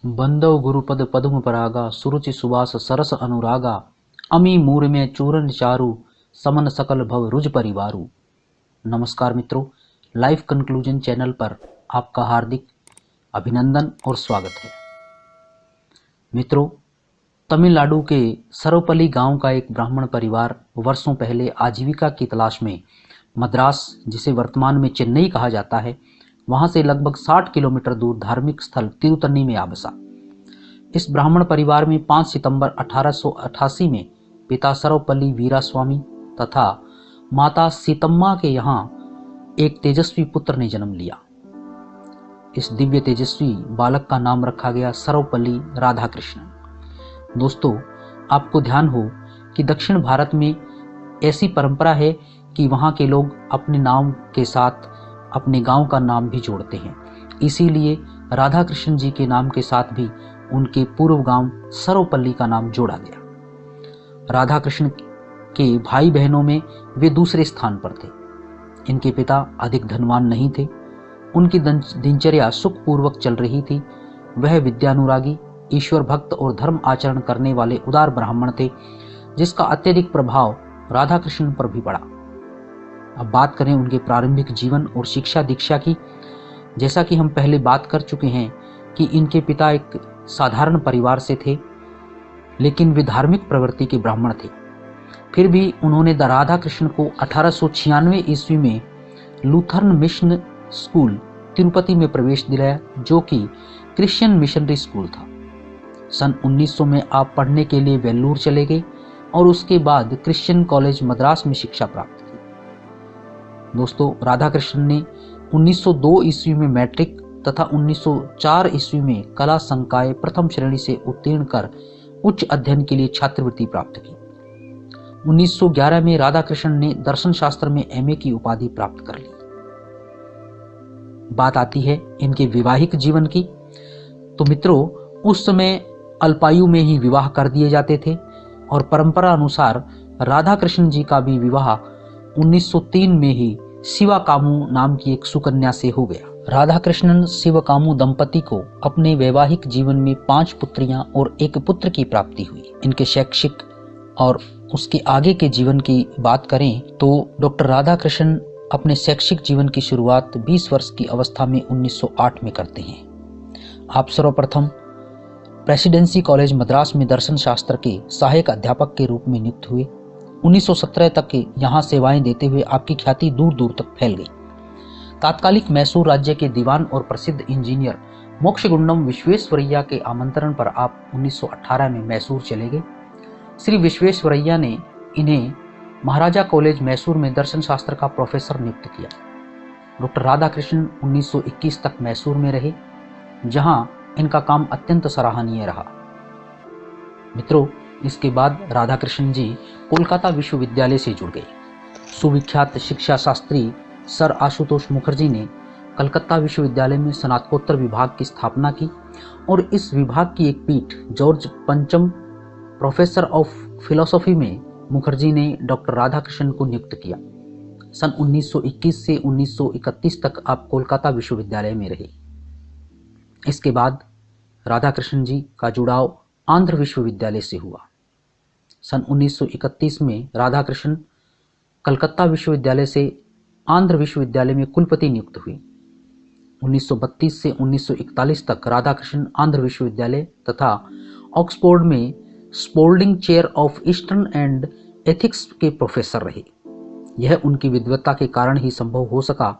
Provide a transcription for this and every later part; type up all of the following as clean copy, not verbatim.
बंदव गुरुपद पद्म परागा सुरुचि सुवास सरस अनुरागा अमी मूर में चूरन चारु समन सकल भव रुज परिवारु। नमस्कार मित्रों, लाइफ कंक्लूजन चैनल पर आपका हार्दिक अभिनंदन और स्वागत है। मित्रों, तमिलनाडु के सर्वपल्ली गांव का एक ब्राह्मण परिवार वर्षों पहले आजीविका की तलाश में मद्रास, जिसे वर्तमान में चेन्नई कहा जाता है, वहां से लगभग 60 किलोमीटर दूर धार्मिक स्थल तिरुतन्नी में आ बसा। इस ब्राह्मण परिवार में 5 सितंबर 1888 में पिता सर्वपल्ली वीरास्वामी तथा माता सीतम्मा के यहाँ एक तेजस्वी पुत्र ने जन्म लिया। इस दिव्य तेजस्वी बालक का नाम रखा गया सर्वपल्ली राधाकृष्णन। दोस्तों, आपको ध्यान हो कि दक्षिण भारत में ऐसी परंपरा है कि वहाँ के लोग अपने नाम के साथ अपने गांव का नाम भी जोड़ते हैं। इसीलिए राधा कृष्ण जी के नाम के साथ भी उनके पूर्व गांव सर्वपल्ली का नाम जोड़ा गया। राधा कृष्ण के भाई बहनों में वे दूसरे स्थान पर थे। इनके पिता अधिक धनवान नहीं थे। उनकी दिनचर्या सुखपूर्वक चल रही थी। वह विद्यानुरागी, ईश्वर भक्त और धर्म आचरण करने वाले उदार ब्राह्मण थे, जिसका अत्यधिक प्रभाव राधा कृष्ण पर भी पड़ा। अब बात करें उनके प्रारंभिक जीवन और शिक्षा दीक्षा की। जैसा कि हम पहले बात कर चुके हैं कि इनके पिता एक साधारण परिवार से थे, लेकिन वे धार्मिक प्रवृत्ति के ब्राह्मण थे। फिर भी उन्होंने राधा कृष्ण को 1896 ईस्वी में लूथरन मिशन स्कूल तिरुपति में प्रवेश दिलाया, जो कि क्रिश्चियन मिशनरी स्कूल था। सन 1900 में आप पढ़ने के लिए वेल्लूर चले गए और उसके बाद क्रिश्चियन कॉलेज मद्रास में शिक्षा प्राप्त की। दोस्तों, राधा कृष्ण ने 1902 ईस्वी में मैट्रिक तथा 1904 ईस्वी में कला संकाय प्रथम श्रेणी से उत्तीर्ण कर उच्च अध्ययन के लिए छात्रवृत्ति प्राप्त की। 1911 में राधा कृष्ण ने दर्शन शास्त्र में एमए की उपाधि प्राप्त कर ली। बात आती है इनके वैवाहिक जीवन की। तो मित्रों, उस समय अल्पायु में ही विवाह कर दिए जाते थे और परंपरा अनुसार राधा कृष्ण जी का भी विवाह 1903 में ही शिवाकामु नाम की एक सुकन्या से हो गया। राधा कृष्णन शिवकामु दंपति को अपने वैवाहिक जीवन में 5 पुत्रियां और 1 पुत्र की प्राप्ति हुई। इनके शैक्षिक और उसके आगे के जीवन की बात करें तो डॉक्टर राधा कृष्णन अपने शैक्षिक जीवन की शुरुआत 20 वर्ष की अवस्था में 1908 में करते हैं। आप सर्वप्रथम प्रेसिडेंसी कॉलेज मद्रास में दर्शन शास्त्र के सहायक अध्यापक के रूप में नियुक्त हुए। 1917 तक के यहाँ सेवाएं देते हुए आपकी ख्याति दूर दूर तक फैल गई। तात्कालिक मैसूर राज्य के दीवान और प्रसिद्ध इंजीनियर मोक्षगुंडम विश्वेश्वरैया के आमंत्रण पर आप 1918 में मैसूर चले गए। श्री विश्वेश्वरैया ने इन्हें महाराजा कॉलेज मैसूर में दर्शन शास्त्र का प्रोफेसर नियुक्त किया। डॉक्टर राधा कृष्ण 1921 तक मैसूर में रहे, जहां इनका काम अत्यंत सराहनीय रहा। मित्रों, इसके बाद राधा कृष्ण जी कोलकाता विश्वविद्यालय से जुड़ गए। सुविख्यात शिक्षा शास्त्री सर आशुतोष मुखर्जी ने कलकत्ता विश्वविद्यालय में स्नातकोत्तर विभाग की स्थापना की और इस विभाग की एक पीठ जॉर्ज पंचम प्रोफेसर ऑफ फिलोसॉफी में मुखर्जी ने डॉक्टर राधा कृष्ण को नियुक्त किया। सन 1921 से 1931 तक आप कोलकाता विश्वविद्यालय में रहे। इसके बाद राधा कृष्ण जी का जुड़ाव आंध्र विश्वविद्यालय से हुआ। सन 1931 में राधा कृष्ण कलकत्ता विश्वविद्यालय से आंध्र विश्वविद्यालय में कुलपति नियुक्त हुई। 1932 से 1941 तक राधा कृष्ण आंध्र विश्वविद्यालय तथा ऑक्सफोर्ड में Spalding chair of eastern and ethics के प्रोफेसर रहे। यह उनकी विद्वत्ता के कारण ही संभव हो सका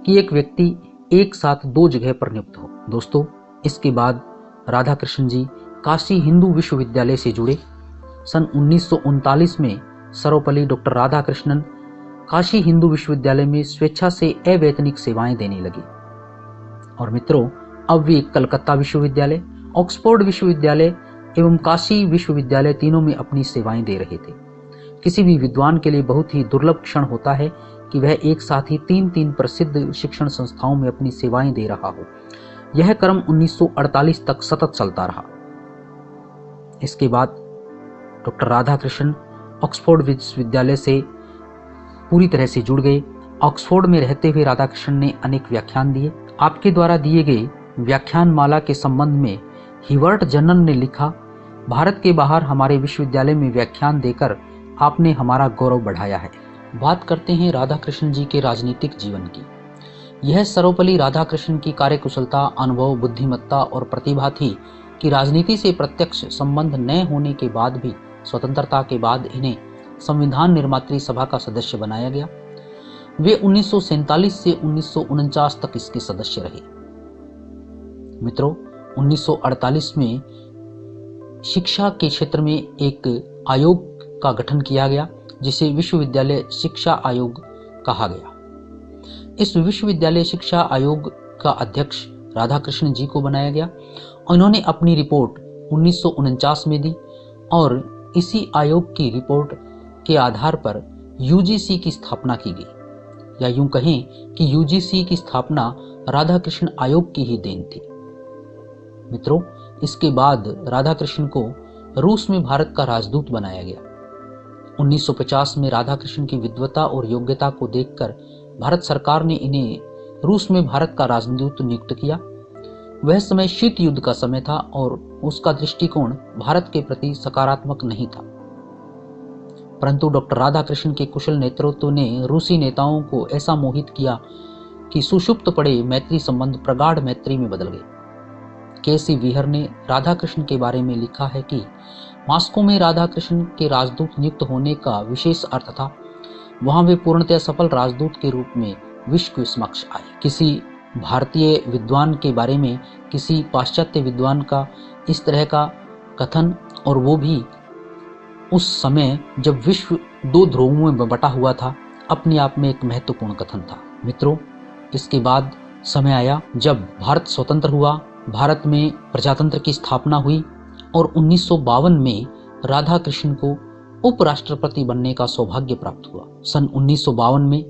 कि एक व्यक्ति एक साथ 2 जगह पर नियुक्त हो। दोस्तों, इसके बाद राधा कृष्ण जी काशी हिंदू विश्वविद्यालय से जुड़े। सन 1939 में सर्वपल्ली डॉक्टर राधा कृष्णन काशी हिंदू विश्वविद्यालय में स्वेच्छा से अवैतनिक सेवाएं देने लगे। और मित्रों, अब वे कलकत्ता विश्वविद्यालय, ऑक्सफोर्ड विश्वविद्यालय एवं काशी विश्वविद्यालय तीनों में अपनी सेवाएं दे रहे थे। किसी भी विद्वान के लिए बहुत ही दुर्लभ क्षण होता है कि वह एक साथ ही 3 प्रसिद्ध शिक्षण संस्थाओं में अपनी सेवाएं दे रहा हो। यह क्रम 1948 तक सतत चलता रहा। इसके बाद डॉक्टर राधा कृष्ण ऑक्सफोर्ड विश्वविद्यालय से पूरी तरह से जुड़ गए। ऑक्सफोर्ड में रहते हुए राधाकृष्ण ने अनेक व्याख्यान दिए। आपके द्वारा दिए गए व्याख्यान माला के संबंध में हिवर्ट जनन ने लिखा, भारत के बाहर हमारे विश्वविद्यालय में व्याख्यान देकर आपने हमारा गौरव बढ़ाया है। बात करते हैं राधा कृष्ण जी के राजनीतिक जीवन की। यह सर्वपल्ली राधा कृष्ण की कार्यकुशलता, अनुभव, बुद्धिमत्ता और प्रतिभा थी कि राजनीति से प्रत्यक्ष संबंध न होने के बाद भी स्वतंत्रता के बाद इन्हें संविधान निर्मात्री सभा का सदस्य बनाया गया। वे 1947 से 1949 तक इसके सदस्य रहे। मित्रों, 1948 में शिक्षा के क्षेत्र में एक आयोग का गठन किया गया जिसे विश्वविद्यालय शिक्षा आयोग कहा गया। इस विश्वविद्यालय शिक्षा आयोग का अध्यक्ष राधाकृष्ण जी को बनाया गया। उन्होंने अपनी रिपोर्ट 1949 में दी और इसी आयोग की रिपोर्ट के आधार पर यूजीसी की स्थापना की गई, या यूं कहें कि यूजीसी की स्थापना राधाकृष्ण आयोग की ही देन थी। मित्रों, इसके बाद राधाकृष्ण को रूस में भारत का राजदूत बनाया गया। 1950 में राधाकृष्ण की विद्वता और योग्यता को देखकर भारत सरकार ने इन्हें रूस में भारत का राजदूत नियुक्त किया। वह समय शीत युद्ध का समय था और उसका दृष्टिकोण भारत के प्रति सकारात्मक नहीं था, परंतु डॉक्टर राधाकृष्ण के कुशल नेतृत्व ने रूसी नेताओं को ऐसा मोहित किया कि सुषुप्त पड़े मैत्री संबंध प्रगाढ़ मैत्री में बदल गए। के.सी. वीहर ने राधाकृष्ण के बारे में लिखा है कि मॉस्को में राधाकृष्ण के राजदूत नियुक्त होने का विशेष अर्थ था। वहां वे पूर्णतः सफल राजदूत के रूप में विश्व के समक्ष आए। किसी भारतीय विद्वान के बारे में किसी पाश्चात्य विद्वान का इस तरह का कथन, और वो भी उस समय जब विश्व दो ध्रुवों में बटा हुआ था, अपने आप में एक महत्वपूर्ण कथन था। मित्रों, इसके बाद समय आया जब भारत स्वतंत्र हुआ, भारत में प्रजातंत्र की स्थापना हुई और 1952 में राधाकृष्ण को उपराष्ट्रपति बनने का सौभाग्य प्राप्त हुआ। सन 1952 में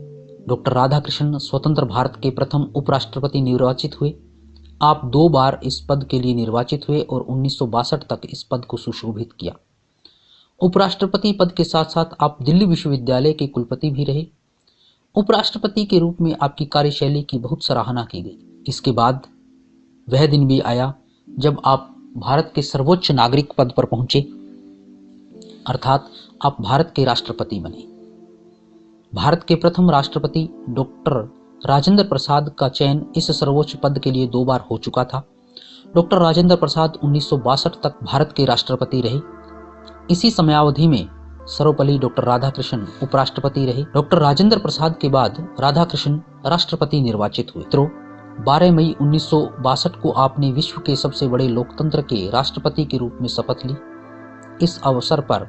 डॉक्टर राधाकृष्ण स्वतंत्र भारत के प्रथम उपराष्ट्रपति निर्वाचित हुए। आप 2 बार इस पद के लिए निर्वाचित हुए और 1962 तक इस पद को सुशोभित किया। उपराष्ट्रपति पद के साथ साथ आप दिल्ली विश्वविद्यालय के कुलपति भी रहे। उपराष्ट्रपति के रूप में आपकी कार्यशैली की बहुत सराहना की गई। इसके बाद वह दिन भी आया जब आप भारत के सर्वोच्च नागरिक पद पर पहुंचे, अर्थात आप भारत के राष्ट्रपति बने। भारत के प्रथम राष्ट्रपति डॉक्टर राजेंद्र प्रसाद का चयन इस सर्वोच्च पद के लिए 2 बार हो चुका था। डॉक्टर राजेंद्र प्रसाद 1962 तक भारत के राष्ट्रपति रहे। इसी समयावधि में सर्वपल्ली डॉक्टर राधाकृष्ण उपराष्ट्रपति रहे। डॉक्टर राजेंद्र प्रसाद के बाद राधाकृष्ण राष्ट्रपति निर्वाचित हुए। 12 मई 1962 को आपने विश्व के सबसे बड़े लोकतंत्र के राष्ट्रपति के रूप में शपथ ली। इस अवसर पर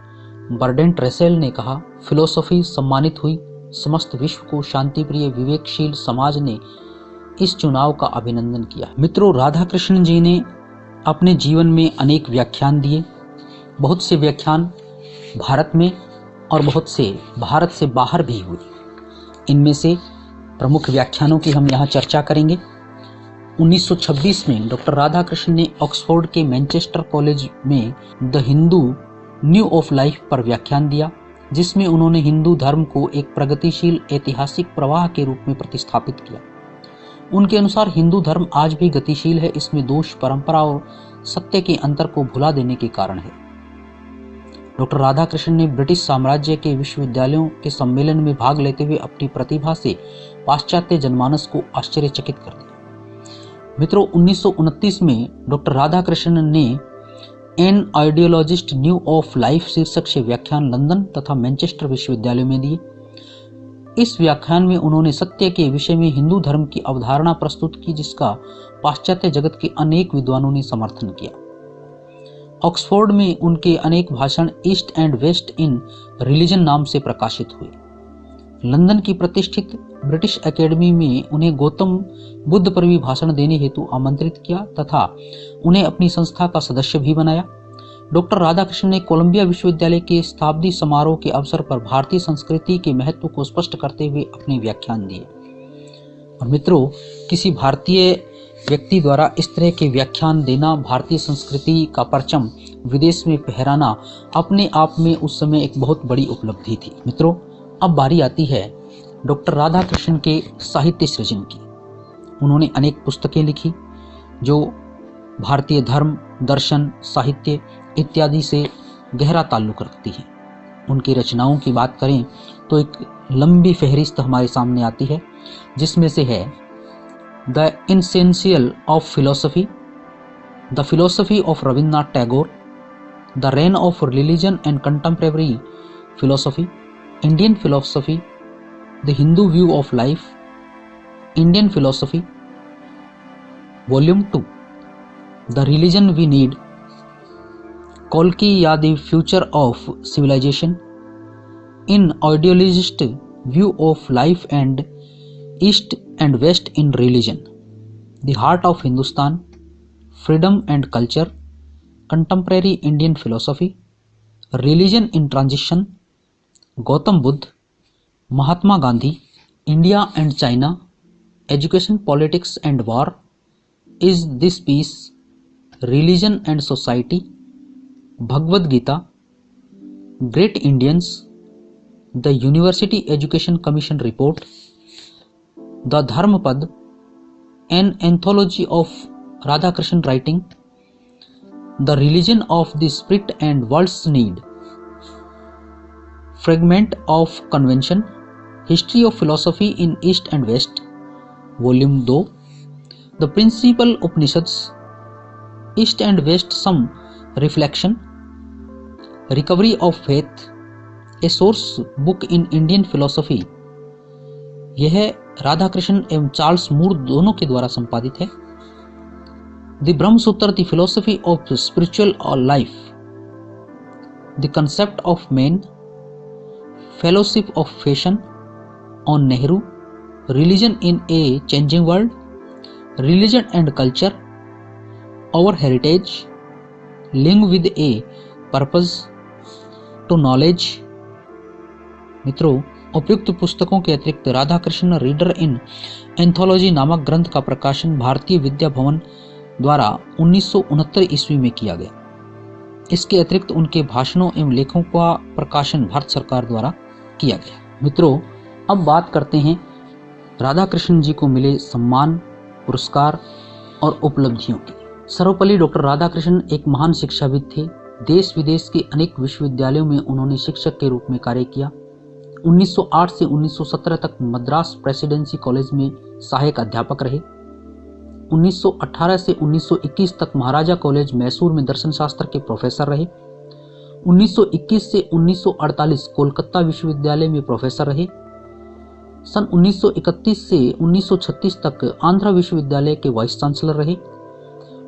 बर्डेंट रसेल ने कहा, फिलोसॉफी सम्मानित हुई। समस्त विश्व को शांतिप्रिय विवेकशील समाज ने इस चुनाव का अभिनंदन किया। मित्रों, राधाकृष्ण जी ने अपने जीवन में अनेक व्याख्यान दिए। बहुत से व्याख्यान भारत में और बहुत से भारत से बाहर भी हुए। इनमें से प्रमुख व्याख्यानों की हम यहाँ चर्चा करेंगे। 1926 में डॉक्टर राधाकृष्ण ने ऑक्सफोर्ड के मैनचेस्टर कॉलेज में the Hindu new of life पर व्याख्यान दिया, जिसमें उन्होंने हिंदू धर्म को एक प्रगतिशील ऐतिहासिक प्रवाह के रूप में प्रतिस्थापित किया। उनके अनुसार हिंदू धर्म आज भी गतिशील है, इसमें दोष, परंपरा और सत्य के अंतर को भुला देने के कारण है। डॉक्टर राधाकृष्ण ने ब्रिटिश साम्राज्य के विश्वविद्यालयों के सम्मेलन में भाग लेते हुए अपनी प्रतिभा से पाश्चात्य जनमानस को आश्चर्यचकित कर दिया। मित्रों, 1929 में डॉक्टर राधाकृष्ण ने an ideologist view of life शीर्षक से व्याख्यान लंदन तथा मैनचेस्टर विश्वविद्यालय में दिए। इस व्याख्यान में उन्होंने सत्य के विषय में हिंदू धर्म की अवधारणा प्रस्तुत की, जिसका पाश्चात्य जगत के अनेक विद्वानों ने समर्थन किया। ऑक्सफोर्ड में उनके अनेक भाषण east and west in religion नाम से प्रकाशित हुए। लंदन की प्रतिष्ठित ब्रिटिश एकेडमी में उन्हें गौतम बुद्ध पर भी भाषण देने हेतु आमंत्रित किया तथा उन्हें अपनी संस्था का सदस्य भी बनाया। डॉक्टर राधाकृष्ण ने कोलंबिया विश्वविद्यालय के शताब्दी समारोह के अवसर पर भारतीय संस्कृति के महत्व को स्पष्ट करते हुए अपने व्याख्यान दिए। और मित्रों, किसी भारतीय व्यक्ति द्वारा इस तरह के व्याख्यान देना, भारतीय संस्कृति का परचम विदेश में फहराना अपने आप में उस समय एक बहुत बड़ी उपलब्धि थी। मित्रों, अब बारी आती है डॉक्टर राधाकृष्ण के साहित्य सृजन की। उन्होंने अनेक पुस्तकें लिखी जो भारतीय धर्म, दर्शन, साहित्य इत्यादि से गहरा ताल्लुक रखती हैं। उनकी रचनाओं की बात करें तो एक लंबी फहरिस्त हमारे सामने आती है, जिसमें से है the essential of philosophy, the philosophy of Rabindranath Tagore, the reign of religion and contemporary philosophy, Indian philosophy, the Hindu view of life, Indian philosophy, volume 2, the religion we need, कॉल्की या the future of civilization, in ideologist view of life and east and west in religion, the heart of Hindustan, freedom and culture, contemporary Indian philosophy, religion in transition, Gautam Buddha, Mahatma Gandhi, India and China, education, politics and war, is this peace, religion and society, Bhagavad Gita, great Indians, the university education commission report, the Dhammapada, an anthology of Radhakrishna writing, the religion of the spirit and world's need, fragment of convention, history of philosophy in east and west, volume 2, the principal Upanishads, east and west some reflection, recovery of faith, a source book in Indian philosophy. यह राधाकृष्ण एवं Charles मूर दोनों के द्वारा संपादित है। The Brahma Sutra, the philosophy of spiritual life, the concept of man, fellowship of fashion, on Nehru, religion in a changing world, religion and culture, our heritage, link with a purpose to knowledge. मित्रों, उपयुक्त पुस्तकों के अतिरिक्त राधाकृष्ण रीडर इन anthology नामक ग्रंथ का प्रकाशन भारतीय विद्या भवन द्वारा 1969 ईस्वी में किया गया। इसके अतिरिक्त उनके भाषणों एवं लेखों का प्रकाशन भारत सरकार द्वारा किया गया। मित्रों, अब बात करते हैं राधाकृष्ण जी को मिले सम्मान, पुरस्कार और उपलब्धियों की। सर्वपल्ली डॉक्टर राधाकृष्ण एक महान शिक्षाविद थे। देश विदेश के अनेक विश्वविद्यालयों में उन्होंने शिक्षक के रूप में कार्य किया। 1908 से 1917 तक मद्रास प्रेसिडेंसी कॉलेज में सहायक अध्यापक रहे। 1918 से 1921 तक महाराजा कॉलेज मैसूर में दर्शन शास्त्र के प्रोफेसर रहे। 1921 से 1948 कोलकाता विश्वविद्यालय में प्रोफेसर रहे। सन 1931 से 1936 तक आंध्र विश्वविद्यालय के वाइस चांसलर रहे।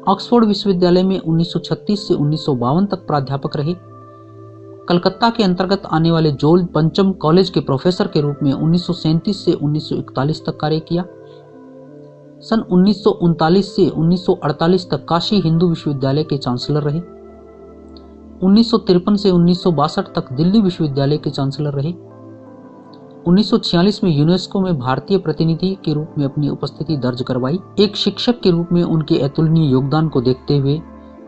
ऑक्सफोर्ड विश्वविद्यालय में 1936 से 1952 तक प्राध्यापक रहे। कलकत्ता के अंतर्गत आने वाले जॉर्ज पंचम कॉलेज के प्रोफेसर के रूप में 1937 से 1941 तक कार्य किया। सन 1939 से 1948 तक काशी हिंदू विश्वविद्यालय के चांसलर रहे। 1953 से 1962 तक दिल्ली विश्वविद्यालय के चांसलर रहे। 1946 में यूनेस्को में भारतीय प्रतिनिधि के रूप में अपनी उपस्थिति दर्ज करवाई। एक शिक्षक के रूप में उनके अतुलनीय योगदान को देखते हुए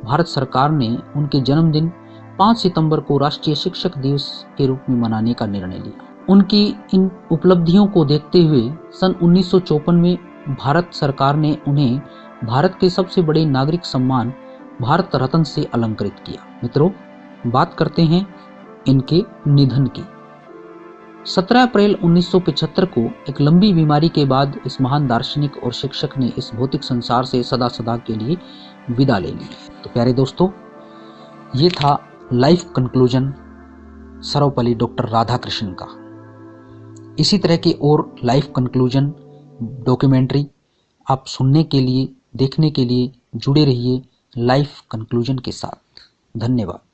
भारत सरकार ने उनके जन्मदिन 5 सितंबर को राष्ट्रीय शिक्षक दिवस के रूप में मनाने का निर्णय लिया। उनकी इन उपलब्धियों को देखते हुए सन 1954 में भारत सरकार ने उन्हें भारत के सबसे बड़े नागरिक सम्मान भारत रत्न से अलंकृत किया। मित्रों, बात करते हैं इनके निधन की। 17 अप्रैल 1975 को एक लंबी बीमारी के बाद इस महान दार्शनिक और शिक्षक ने इस भौतिक संसार से सदा सदा के लिए विदा ले ली। तो प्यारे दोस्तों, ये था life conclusion Sarvepalli doctor Radhakrishna का। इसी तरह के और लाइफ कंक्लूजन डॉक्यूमेंट्री आप सुनने के लिए, देखने के लिए जुड़े रहिए लाइफ कंक्लूजन के साथ। धन्यवाद।